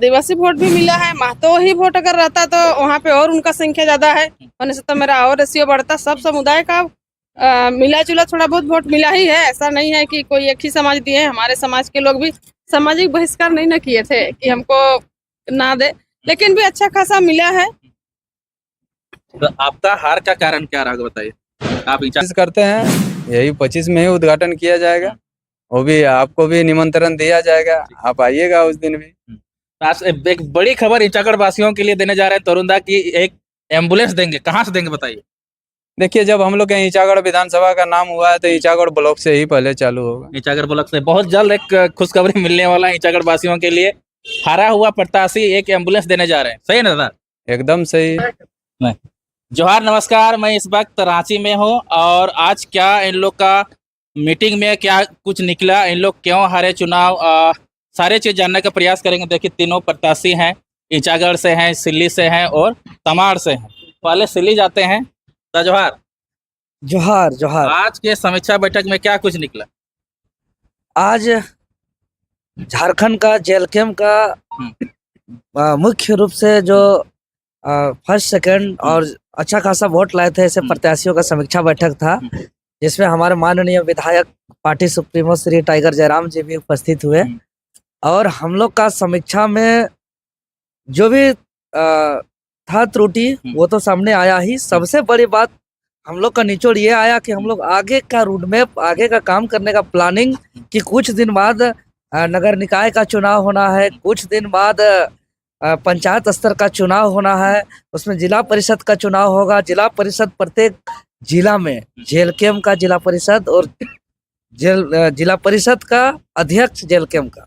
आदिवासी vote भी मिला है। महतो ही वोट अगर रहता तो वहाँ पे और उनका संख्या ज्यादा है, होने से तो मेरा और रेशियो बढ़ता। सब समुदाय का मिला जुला थोड़ा बहुत वोट मिला ही है। ऐसा नहीं है कि कोई एक ही समाज दिए हैं। हमारे समाज के लोग भी सामाजिक बहिष्कार नहीं न किए थे कि हमको ना दे, लेकिन भी अच्छा खासा मिला है। तो आपका हार का कारण क्या रहा बताइए। आप कोशिश करते हैं यही 25 में ही उद्घाटन किया जाएगा, वो भी आपको भी निमंत्रण दिया जाएगा, आप आइएगा उस दिन भी। आज एक बड़ी खबर ईचागढ़ वासियों के लिए देने जा रहे हैं तरुणदा की एक एम्बुलेंस देंगे। कहाँ से देंगे बताइए। देखिए, जब हम लोग के ईचागढ़ विधानसभा का नाम हुआ है तो ईचागढ़ ब्लॉक से ही पहले चालू होगा। ईचागढ़ ब्लॉक से बहुत जल्द एक खुशखबरी मिलने वाला है ईचागढ़ वासियों के लिए। हारा हुआ प्रत्याशी एक एम्बुलेंस देने जा रहे हैं, सही है ना दादा? एकदम सही। जोहार, नमस्कार। मैं इस वक्त रांची में हूँ और आज क्या इन लोग का मीटिंग में क्या कुछ निकला, इन लोग क्यों हारे चुनाव, सारे चीज जानने का प्रयास करेंगे। देखिए, तीनों प्रत्याशी हैं, ईचागढ़ से हैं, सिल्ली से हैं और तमाड़ से हैं। पहले सिल्ली जाते हैं। जोहार जोहार जोहार। आज के समीक्षा बैठक में क्या कुछ निकला? आज झारखंड का जेल कैम्प का मुख्य रूप से जो फर्स्ट सेकंड और अच्छा खासा वोट लाए थे ऐसे प्रत्याशियों का समीक्षा बैठक था, जिसमें हमारे माननीय विधायक पार्टी सुप्रीमो श्री टाइगर जयराम जी भी उपस्थित हुए। और हम लोग का समीक्षा में जो भी था त्रुटि वो तो सामने आया ही। सबसे बड़ी बात हम लोग का निचोड़ ये आया कि हम लोग आगे का रूट मैप, आगे का काम करने का प्लानिंग, कि कुछ दिन बाद नगर निकाय का चुनाव होना है, कुछ दिन बाद पंचायत स्तर का चुनाव होना है, उसमें जिला परिषद का चुनाव होगा। जिला परिषद प्रत्येक जिला में, जेल कैम्प का जिला परिषद और जिला परिषद का अध्यक्ष जेल कैम्प का,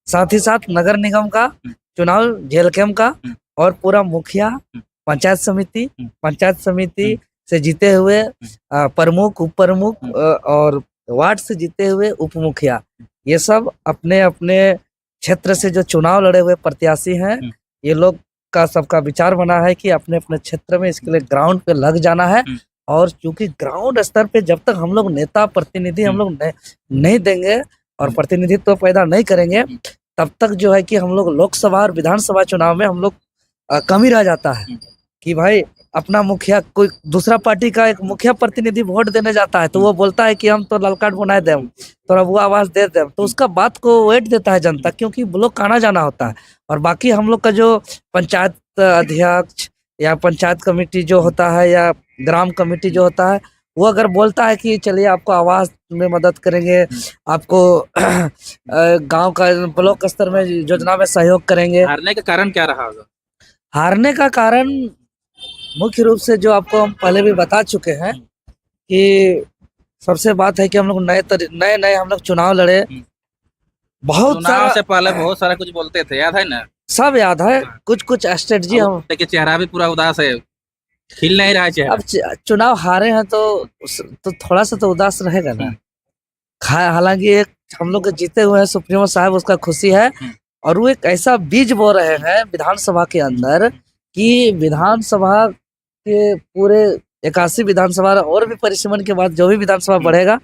साथ ही साथ नगर निगम का चुनाव जेल कैम्प का, और पूरा मुखिया, पंचायत समिति से जीते हुए प्रमुख, उप प्रमुख और वार्ड से जीते हुए उप मुखिया, ये सब अपने अपने क्षेत्र से जो चुनाव लड़े हुए प्रत्याशी हैं, ये लोग का सबका विचार बना है कि अपने अपने क्षेत्र में इसके लिए ग्राउंड पे लग जाना है। और क्योंकि ग्राउंड स्तर पे जब तक हम लोग नेता प्रतिनिधि हम लोग नहीं देंगे और प्रतिनिधित्व पैदा नहीं करेंगे, तब तक जो है कि हम लोग लोकसभा और विधानसभा चुनाव में हम लोग कमी रह जाता है कि भाई अपना मुखिया, कोई दूसरा पार्टी का एक मुखिया प्रतिनिधि वोट देने जाता है तो वो बोलता है कि हम तो लाल कार्ड बनाए दें, तो वो आवाज दे दें, तो उसका बात को वेट देता है जनता, क्योंकि लोग का आना जाना होता है। और बाकी हम लोग का जो पंचायत अध्यक्ष या पंचायत कमेटी जो होता है या ग्राम कमेटी जो होता है, वो अगर बोलता है कि चलिए आपको आवास में मदद करेंगे, आपको गांव का ब्लॉक स्तर में योजना में सहयोग करेंगे। हारने का कारण क्या रहा होगा? हारने का कारण मुख्य रूप से जो आपको हम पहले भी बता चुके हैं कि सबसे बात है कि हम लोग नए हम लोग चुनाव लड़े। बहुत सारा से पहले बहुत सारा कुछ बोलते थे, याद है ना? सब याद है। कुछ स्ट्रेटजी हम देखिए, चेहरा भी पूरा उदास है, खिल नहीं रहा है चेहरा। अब चुनाव हारे हैं तो थोड़ा सा तो उदास रहेगा ना। हालांकि एक हम लोग जीते हुए हैं सुप्रीमो साहब, उसका खुशी है। और वो एक ऐसा बीज बो रहे हैं विधानसभा के अंदर कि विधानसभा के पूरे 81 विधानसभा और भी परिसीमन के बाद जो भी विधानसभा बढ़ेगा,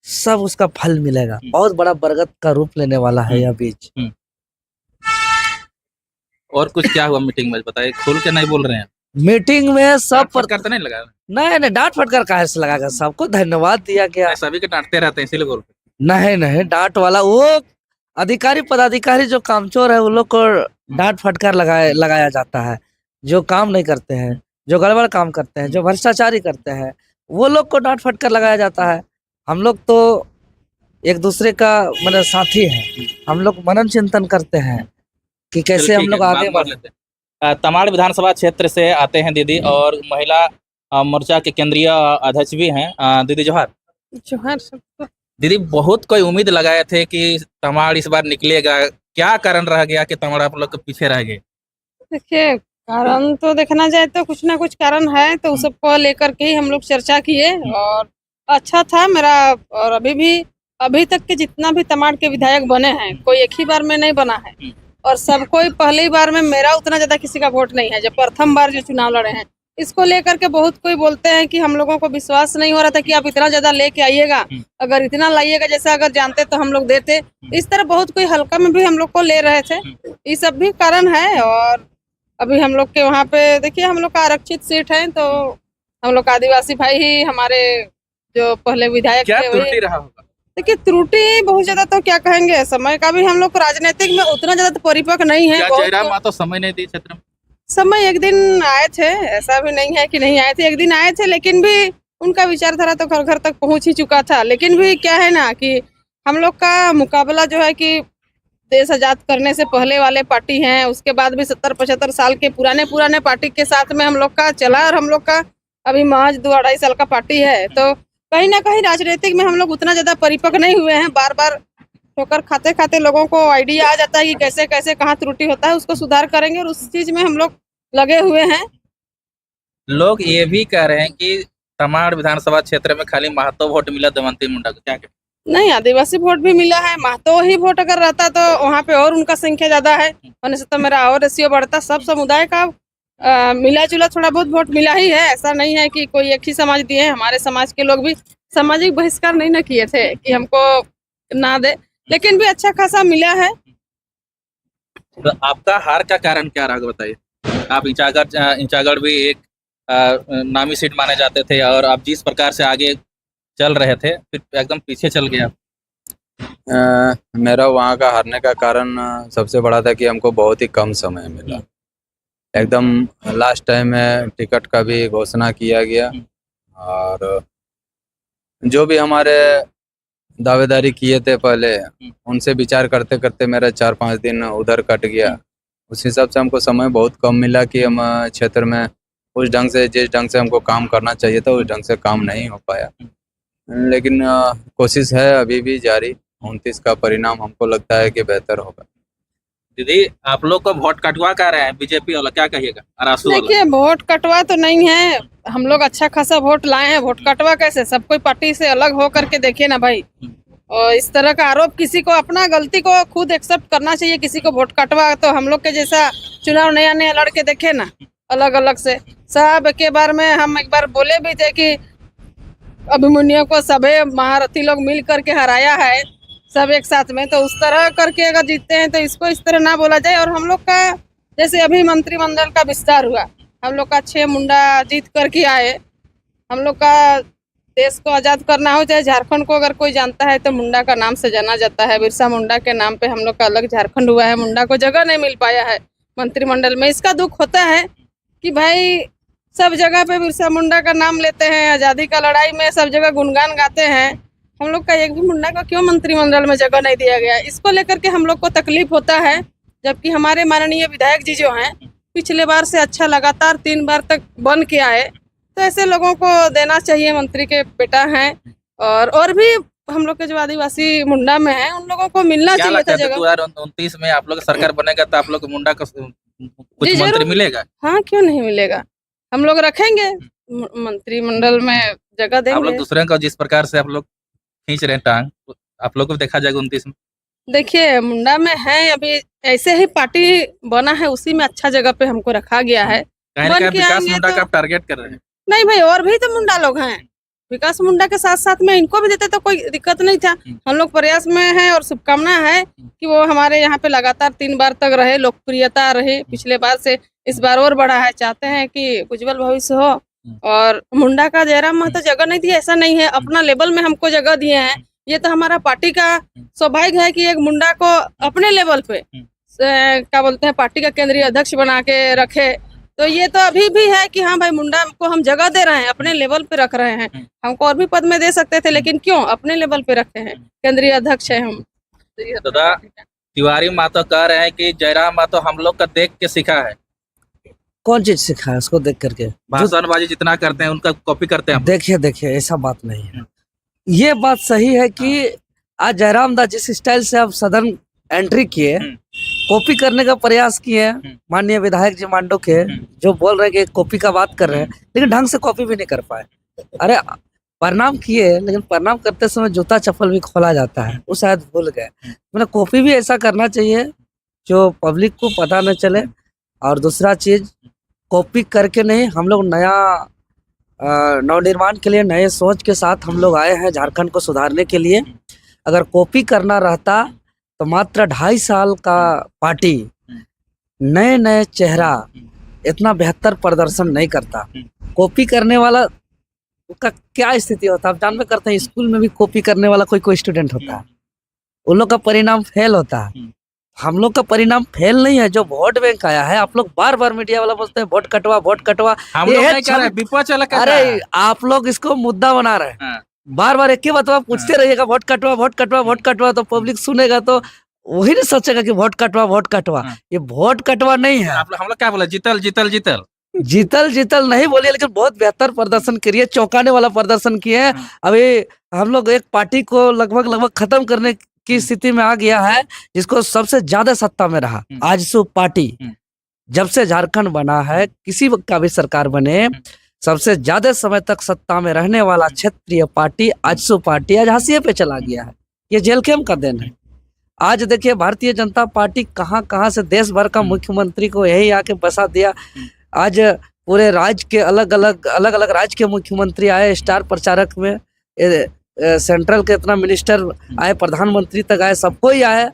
सब उसका फल मिलेगा। बहुत बड़ा बरगद का रूप लेने वाला है यह बीज। और कुछ क्या हुआ मीटिंग में बताइए, खोल के नहीं बोल रहे हैं। मीटिंग में सब फटकार तो नहीं लगा? नहीं, डांट फटकार काहे से लगाएगा? सबको धन्यवाद दिया गया। सभी के डांटते रहते हैं इसीलिए बोल रहे। नहीं, डांट वाला वो अधिकारी पदाधिकारी जो कामचोर है, उन लोग को डांट फटकार लगाया जाता है। जो काम नहीं करते हैं, जो गड़बड़ काम करते हैं, जो भ्रष्टाचारी करते हैं, वो लोग को डांट फटकार लगाया जाता है। हम लोग तो एक दूसरे का मतलब साथी हैं। हम लोग मनन चिंतन करते हैं कि कैसे हम लोग आगे बढ़े। तमाड़ विधानसभा क्षेत्र से आते हैं दीदी, और महिला मोर्चा के केंद्रीय अध्यक्ष भी हैं। दीदी जोहार। जोहार। दीदी, बहुत कोई उम्मीद लगाए थे कि तमाड़ इस बार निकलेगा, क्या कारण रह गया कि तमाड़ आप लोग के पीछे रह गए? देखिए, कारण तो देखना जाए तो कुछ ना कुछ कारण है, तो उस सबको लेकर के ही हम लोग चर्चा किए और अच्छा था मेरा। और अभी तक के जितना भी तमाड़ के विधायक बने हैं, कोई एक ही बार में नहीं बना है और सब कोई पहली बार में। मेरा उतना ज्यादा किसी का वोट नहीं है। जब प्रथम बार जो चुनाव लड़े हैं, इसको लेकर के बहुत कोई बोलते हैं कि हम लोगों को विश्वास नहीं हो रहा था कि आप इतना ज्यादा लेके आइएगा, अगर इतना लाइएगा जैसा अगर जानते तो हम लोग देते। इस तरह बहुत कोई हल्का में भी हम लोग को ले रहे थे, ये सब भी कारण है। और अभी हम लोग के वहाँ पे देखिए हम लोग का आरक्षित सीट है, तो हम लोग आदिवासी भाई ही हमारे जो पहले विधायक क्या थे त्रुटि रहा होगा? देखिए त्रुटि बहुत ज्यादा तो क्या कहेंगे, समय का भी हम लोग को राजनीतिक में उतना ज्यादा तो परिपक्व नहीं है। क्या बहुत जयराम मातो समय नहीं दी क्षेत्र में? समय एक दिन आए थे, ऐसा भी नहीं है कि नहीं आए थे, एक दिन आए थे, लेकिन भी उनका विचारधारा तो घर घर तक पहुंच ही चुका था। लेकिन भी क्या है ना कि हम लोग का मुकाबला जो है कि देश आजाद करने से पहले वाले पार्टी हैं, उसके बाद भी 70-75 साल के पुराने पार्टी के साथ में हम लोग का चला, और हम लोग का अभी महज 2-2.5 साल का पार्टी है। तो कहीं ना कहीं राजनीतिक में हम लोग उतना ज्यादा परिपक्व नहीं हुए हैं। बार बार ठोकर खाते खाते लोगों को आइडिया आ जाता है कि कैसे कैसे कहाँ त्रुटि होता है, उसको सुधार करेंगे, और उस चीज में हम लोग लगे हुए हैं। लोग ये भी कह रहे हैं कि तमाड़ विधानसभा क्षेत्र में खाली महतो वोट मिला दमयंती मुंडा को, क्या कहते नहीं, आदिवासी वोट भी मिला है, महतो ही वोट अगर रहता तो वहाँ पे और उनका संख्या ज्यादा है, होने से तो मेरा और रेशियो बढ़ता। सब समुदाय का मिला जुला थोड़ा बहुत वोट मिला ही है, ऐसा नहीं है कि कोई एक ही समाज दिए हैं। हमारे समाज के लोग भी सामाजिक बहिष्कार नहीं न किए थे कि हमको ना दे, लेकिन भी अच्छा खासा मिला है। तो आपका हार का कारण क्या रहा बताइए? आप इंचागढ़ भी एक नामी सीट माने जाते थे, और आप जिस प्रकार से आगे चल रहे थे फिर एकदम पीछे चल गया। मेरा वहाँ का हारने का कारण सबसे बड़ा था कि हमको बहुत ही कम समय मिला। एकदम लास्ट टाइम में टिकट का भी घोषणा किया गया, और जो भी हमारे दावेदारी किए थे पहले, उनसे विचार करते करते मेरा 4-5 दिन उधर कट गया। उस हिसाब से हमको समय बहुत कम मिला कि हम क्षेत्र में उस ढंग से, जिस ढंग से हमको काम करना चाहिए था, उस ढंग से काम नहीं हो पाया। लेकिन कोशिश है अभी भी जारी। 29 का परिणाम हमको लगता है कि बेहतर होगा। दीदी, आप लोग को वोट कटवा कर रहे हैं बीजेपी वाला, क्या कहिएगा? आरासू वाला देखिए वोट कटवा तो नहीं है, हम लोग अच्छा खासा वोट लाए हैं, वोट कटवा कैसे? सब कोई पार्टी से अलग हो करके देखिए ना भाई। और इस तरह का आरोप, किसी को अपना गलती को खुद एक्सेप्ट करना चाहिए। किसी को वोट कटवा तो हम लोग के जैसा चुनाव नया नया लड़के देखे ना, अलग अलग से सब के बार में। हम एक बार बोले भी थे कि अभिमन्यु को सभी महारथी लोग मिल करके हराया है सब एक साथ में, तो उस तरह करके अगर जीतते हैं तो इसको इस तरह ना बोला जाए। और हम लोग का जैसे अभी मंत्रिमंडल का विस्तार हुआ, हम लोग का 6 मुंडा जीत करके आए। हम लोग का देश को आज़ाद करना हो, चाहे झारखंड को अगर कोई जानता है तो मुंडा का नाम से जाना जाता है। बिरसा मुंडा के नाम पे हम लोग का अलग झारखंड हुआ है। मुंडा को जगह नहीं मिल पाया है मंत्रिमंडल में, इसका दुख होता है कि भाई सब जगह पे बिरसा मुंडा का नाम लेते हैं, आज़ादी का लड़ाई में सब जगह गुणगान गाते हैं। हम लोग का एक भी मुंडा को क्यों मंत्रिमंडल में जगह नहीं दिया गया, इसको लेकर के हम लोग को तकलीफ होता है। जबकि हमारे माननीय विधायक जी जो हैं, पिछले बार से अच्छा लगातार 3 बार तक बन के आए, तो ऐसे लोगों को देना चाहिए। मंत्री के बेटा हैं, और भी हम लोग के जो आदिवासी मुंडा में हैं, उन लोगों को मिलना चाहिए था जगह। 2029 में आप लोग सरकार बनेगा तो आप लोग को मुंडा का कुछ मंत्री मिलेगा? हाँ, क्यों नहीं मिलेगा, हम लोग रखेंगे मंत्रिमंडल में जगह देंगे। आप लोग दूसरे को जिस प्रकार से आप लोग खींच रहे हैं टांग, आप लोग को देखा जाएगा 29 में। देखिए मुंडा में है, अभी ऐसे ही पार्टी बना है, उसी में अच्छा जगह पे हमको रखा गया है। कहीं ना कहीं बन के विकास आएंगे मुंडा तो- का आप टारगेट कर रहे हैं। नहीं भाई, और भी तो मुंडा लोग हैं। विकास मुंडा के साथ साथ में इनको भी देते तो कोई दिक्कत नहीं था। हम लोग प्रयास में हैं, और शुभकामना है कि वो हमारे यहाँ पे लगातार 3 बार तक रहे, लोकप्रियता रहे पिछले बार से, इस बार और बढ़ा है। चाहते हैं कि उज्जवल भविष्य हो। और मुंडा का जयराम महतो जगह नहीं दिया, ऐसा नहीं है, अपना लेवल में हमको जगह दिए हैं। ये तो हमारा पार्टी का सौभाग्य है कि एक मुंडा को अपने लेवल पे क्या बोलते हैं, पार्टी का केंद्रीय अध्यक्ष बना के रखे। तो ये तो अभी भी है कि हाँ भाई, मुंडा को हम जगह दे रहे हैं, अपने लेवल पे रख रहे हैं। हमको और भी पद में दे सकते थे, लेकिन क्यों अपने लेवल पे रखे हैं, केंद्रीय अध्यक्ष है हम। दादा, तिवारी महतो कह रहे हैं कि जयराम महतो हम लोग का देख के सीखा है। कौन चीज सीखा है उसको देख करके? भाषणबाजी जितना करते हैं उनका कॉपी करते हैं। देखिए ऐसा बात नहीं है। ये बात सही है कि आज जयराम दास जिस स्टाइल से आप सदन एंट्री किए, कॉपी करने का प्रयास किए, माननीय विधायक जी मांडो के, जो बोल रहे हैं कि कॉपी का बात कर रहे हैं, लेकिन ढंग से कॉपी भी नहीं कर पाए। अरे प्रणाम किए, लेकिन प्रणाम करते समय जूता चप्पल भी खोला जाता है, वो शायद भूल गए। मतलब कॉपी भी ऐसा करना चाहिए जो पब्लिक को पता न चले। और दूसरा चीज, कॉपी करके नहीं, हम लोग नया नवनिर्माण के लिए नए सोच के साथ हम लोग आए हैं झारखंड को सुधारने के लिए। अगर कॉपी करना रहता तो मात्र 2.5 साल का पार्टी नए नए चेहरा इतना बेहतर प्रदर्शन नहीं करता। कॉपी करने वाला का क्या स्थिति होता है आप जानबे करते हैं। स्कूल में भी कॉपी करने वाला कोई स्टूडेंट होता है, उन लोग का परिणाम फेल होता है। हम लोग का परिणाम फेल नहीं है। जो वोट बैंक आया है, आप लोग बार बार मीडिया वाला बोलते हैं वोट कटवा वोट कटवा। हम ये लोग है नहीं कह रहे, विपक्ष वाला कह रहा अरे है। आप लोग इसको मुद्दा बना रहे हैं। हाँ। बार बार एक ही बात आप पूछते रहिएगा वोट कटवा वोट कटवा वोट कटवा, तो पब्लिक सुनेगा तो वही नहीं सोचेगा कि वोट कटवा। हाँ। ये वोट कटवा नहीं है। हम लोग क्या बोला, जीतल जीतल जीतल। जीतल नहीं बोलिए, लेकिन बहुत बेहतर प्रदर्शन करिए, चौंकाने वाला प्रदर्शन किए हैं। अभी हम लोग एक पार्टी को लगभग खत्म करने की स्थिति में आ गया है, जिसको सबसे ज्यादा सत्ता में रहा आजसू पार्टी। जब से झारखंड बना है, किसी का भी सरकार बने, सबसे ज्यादा समय तक सत्ता में रहने वाला क्षेत्रीय पार्टी आजसू पार्टी आज हाशिए पे चला गया है। ये जेल कैम का दिन है। आज देखिए भारतीय जनता पार्टी कहाँ से देश भर का मुख्यमंत्री को यही आके बसा दिया। आज पूरे राज्य के अलग अलग राज्य के मुख्यमंत्री आए, स्टार प्रचारक में सेंट्रल के इतना मिनिस्टर आए, प्रधानमंत्री तक आए, सबको ही आए।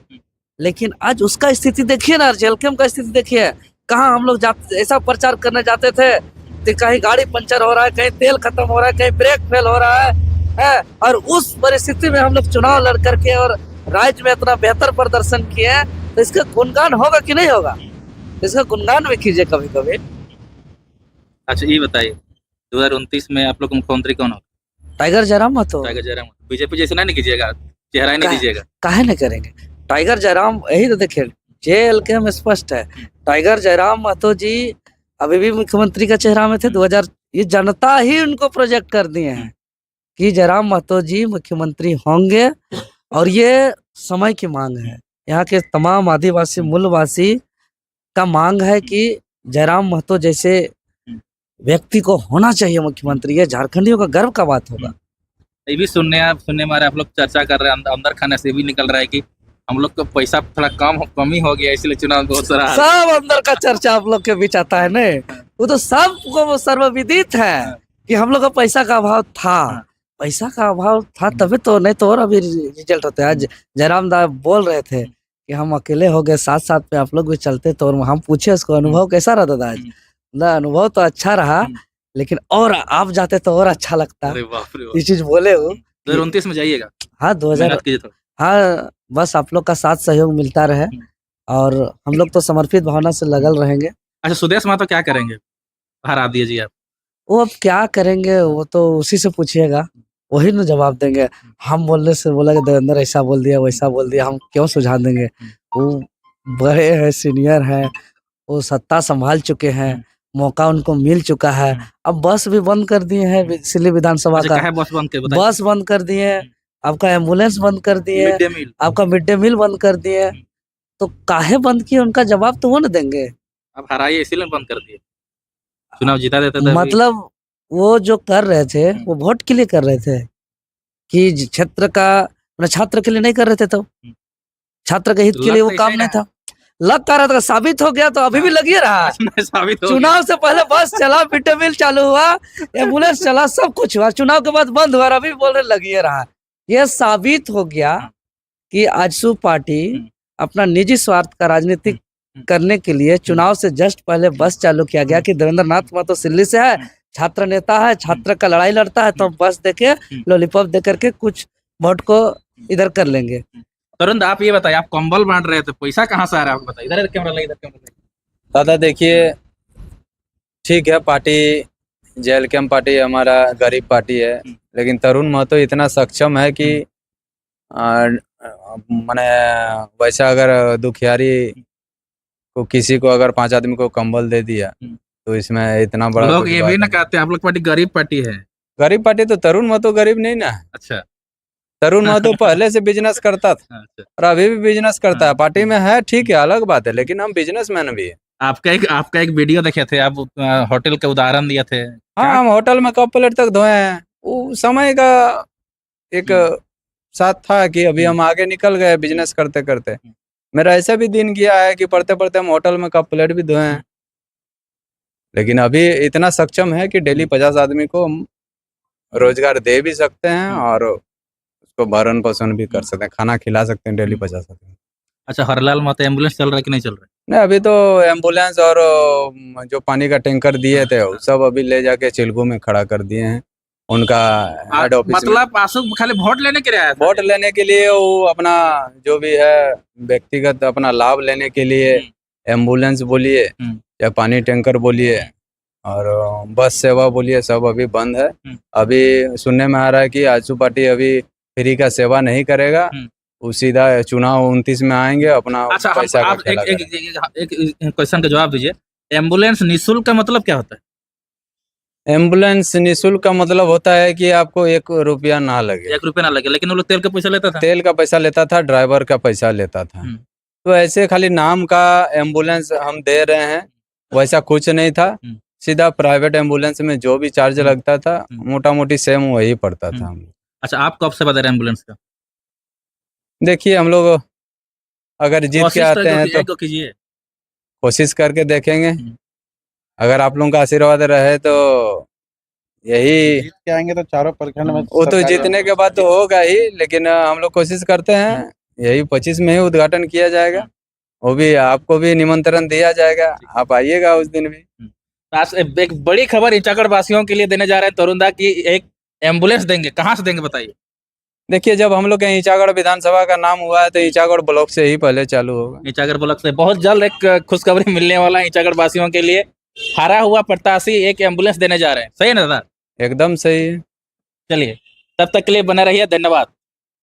लेकिन आज उसका स्थिति देखिए ना, जेल कैम का स्थिति देखिए। कहाँ हम लोग ऐसा प्रचार करने जाते थे तो कहीं गाड़ी पंचर हो रहा है, कहीं तेल खत्म हो रहा है, कहीं ब्रेक फेल हो रहा है। और उस परिस्थिति में हम लोग चुनाव लड़ करके और राज्य में इतना बेहतर प्रदर्शन किए, तो इसका गुणगान होगा कि नहीं होगा? इसका गुणगान भी कीजिए कभी कभी। अच्छा ये बताइए, 2029 में आप लोग को मुख्यमंत्री कौन होगा? Tiger Jairam Mahato. Tiger Jairam. BJP जैसे नहीं कीजिएगा, चेहरा ही नहीं दीजिएगा। काहे नहीं करेंगे? टाइगर जयराम, यही तो देखिए जेल के में स्पष्ट है। टाइगर जयराम महतो जी अभी भी मुख्यमंत्री का चेहरा में थे 2000। ये जनता ही उनको प्रोजेक्ट कर दिए हैं कि जयराम महतो जी मुख्यमंत्री होंगे, और ये समय की मांग है। यहाँ के तमाम आदिवासी मूलवासी का मांग है कि जयराम महतो जैसे व्यक्ति को होना चाहिए मुख्यमंत्री। ये झारखंडियों का गर्व का बात होगा। ये भी सुनने में आप लोग चर्चा कर रहे हैं, अंदर खाने से भी निकल रहा है कि हम लोग का पैसा थोड़ा कमी हो गया, इसलिए चुनाव बहुत सारा। सब अंदर का चर्चा आप लोग के बीच आता है नहीं, वो तो सबको वो सर्वविदित है कि हम लोग का पैसा का अभाव था। पैसा का अभाव था तभी तो, नहीं तो और अभी रिजल्ट होते हैं। आज जयराम दा बोल रहे थे कि हम अकेले हो गए, साथ साथ में आप लोग भी चलते तो। और हम पूछे उसको अनुभव कैसा रहा था आज? ना अनुभव तो अच्छा रहा, लेकिन और आप जाते तो और अच्छा लगता। अरे बाप रे बाप। ये चीज बोले हो 2029 में जाइएगा। हाँ 2000। हाँ बस आप लोग का साथ सहयोग मिलता रहे, और हम लोग तो समर्पित भावना से लगल रहेंगे। अच्छा सुदेश महतो क्या करेंगे? हरा दीजिए आप। वो अब क्या करेंगे वो तो उसी से पूछिएगा, वही ना जवाब देंगे। हम बोलने से बोला कि देवेंद्र ऐसा बोल दिया वैसा बोल दिया, हम क्यों सुझाव देंगे? वो बड़े हैं, सीनियर हैं, वो सत्ता संभाल चुके हैं, मौका उनको मिल चुका है। अब बस भी बंद कर दिए हैं दिल्ली विधानसभा का। बस बंद कर दिए, आपका एम्बुलेंस बंद कर दिए, आपका मिड डे मील बंद कर दिए। तो काहे बंद किए, उनका जवाब तो वो न देंगे। अब हराइए इसीलिए बंद कर दिए, चुनाव जीता देते थे। मतलब वो जो कर रहे थे वो वोट के लिए कर रहे थे कि क्षेत्र का, छात्र के लिए नहीं कर रहे थे। तो छात्र के हित के लिए वो काम नहीं था, लग कर रहा था। साबित हो गया तो अभी भी लगिए रहा। साबित हो चुनाव से पहले बस चला, मिड डे मील चालू हुआ, एम्बुलेंस चला, सब कुछ हुआ। चुनाव के बाद बंद हुआ, अभी बोलने लगिए रहा। यह साबित हो गया कि आजसू पार्टी अपना निजी स्वार्थ का राजनीतिक करने के लिए चुनाव से जस्ट पहले बस चालू किया गया कि देवेंद्र नाथ महतो दिल्ली से है, छात्र नेता है, छात्र का लड़ाई लड़ता है, तो बस देके लॉलीपॉप दे करके कुछ वोट को इधर कर लेंगे। तरुण आप ये बताइए, आप कंबल बांट रहे थे, पैसा कहाँ से आ रहा है आपको बताइए? इधर कैमरा लगे, इधर कैमरा लगे। दादा देखिए, ठीक है पार्टी जेल कैम पार्टी हमारा गरीब पार्टी है, लेकिन तरुण महतो इतना सक्षम है कि माने वैसा अगर दुखियारी को किसी को अगर 5 आदमी को कंबल दे दिया तो इसमें इतना बड़ा लोग ये भी ना कहते आप लोग पार्टी गरीब पार्टी है। गरीब पार्टी तो तरुण महतो गरीब नहीं ना है। अच्छा, तरुण महतो पहले से बिजनेस करता था और अभी भी बिजनेस करता है। पार्टी में है ठीक है, अलग बात है, लेकिन हम बिजनेसमैन भी है। आपका एक वीडियो देखे थे, आप होटल के उदाहरण दिए थे। हाँ, हम होटल में कप प्लेट तक धोए हैं। वो समय का एक साथ था कि अभी हम आगे निकल गए बिजनेस करते करते। मेरा ऐसा भी दिन गया है कि पढ़ते पढ़ते हम होटल में कप प्लेट भी धोए हैं। लेकिन अभी इतना सक्षम है कि डेली 50 आदमी को हम रोजगार दे भी सकते हैं और उसको भरण पोषण भी कर सकते हैं, खाना खिला सकते हैं डेली 50 आदमी। अच्छा, हरलाल माता एम्बुलेंस चल रहा है कि नहीं चल रहा है? नहीं, अभी तो एम्बुलेंस और जो पानी का टैंकर दिए थे वो सब अभी ले जाके चिल्गू में खड़ा कर दिए हैं उनका हेड ऑफिस में। मतलब आशु खाली वोट लेने के लिए आया था? वोट लेने के लिए वो अपना जो भी है व्यक्तिगत अपना लाभ लेने के लिए एम्बुलेंस बोलिए या पानी टैंकर बोलिए और बस सेवा बोलिए सब अभी बंद है। अभी सुनने में आ रहा है कि आजसू पार्टी अभी फ्री का सेवा नहीं करेगा, वो सीधा चुनाव 29 में आएंगे अपना अच्छा, पैसा का आप खेला एक क्वेश्चन का जवाब दीजिए। एम्बुलेंस निःशुल्क का मतलब क्या होता है? एम्बुलेंस निःशुल्क का मतलब होता है कि आपको 1 रुपया ना लगे। 1 रुपया ना लगे, लेकिन वो लोग तेल का पैसा लेता था। तेल का पैसा लेता था, ड्राइवर का पैसा लेता था। तो ऐसे खाली नाम का एम्बुलेंस हम दे रहे हैं, वैसा कुछ नहीं था। सीधा प्राइवेट एम्बुलेंस में जो भी चार्ज लगता था मोटा मोटी सेम वही पड़ता था हम लोग। अच्छा, आप कब से बता रहे हैं एम्बुलेंस का? देखिए हम लोग अगर जीत के आते हैं तो कीजिए, कोशिश करके देखेंगे। अगर आप लोगों का आशीर्वाद रहे तो यही जीत के आएंगे तो चारों प्रखंड में वो तो जीतने के बाद तो होगा ही, लेकिन हम लोग कोशिश करते हैं यही 25 में ही उद्घाटन किया जाएगा। वो भी आपको भी निमंत्रण दिया जाएगा, आप आइएगा उस दिन भी। आज एक बड़ी खबर ईचागढ़ वासियों के लिए देने जा रहे हैं तरुण दा की एक एम्बुलेंस देंगे। कहाँ से देंगे बताइए? देखिए जब हम लोग के ईचागढ़ विधानसभा का नाम हुआ है तो ईचागढ़ ब्लॉक से ही पहले चालू होगा। ईचागढ़ ब्लॉक से बहुत जल्द एक खुशखबरी मिलने वाला है ईचागढ़ वासियों के लिए। हारा हुआ प्रत्याशी एक एम्बुलेंस देने जा रहे हैं, सही है ना दादा? एकदम सही है। चलिए, तब तक के लिए बने रहिए, धन्यवाद।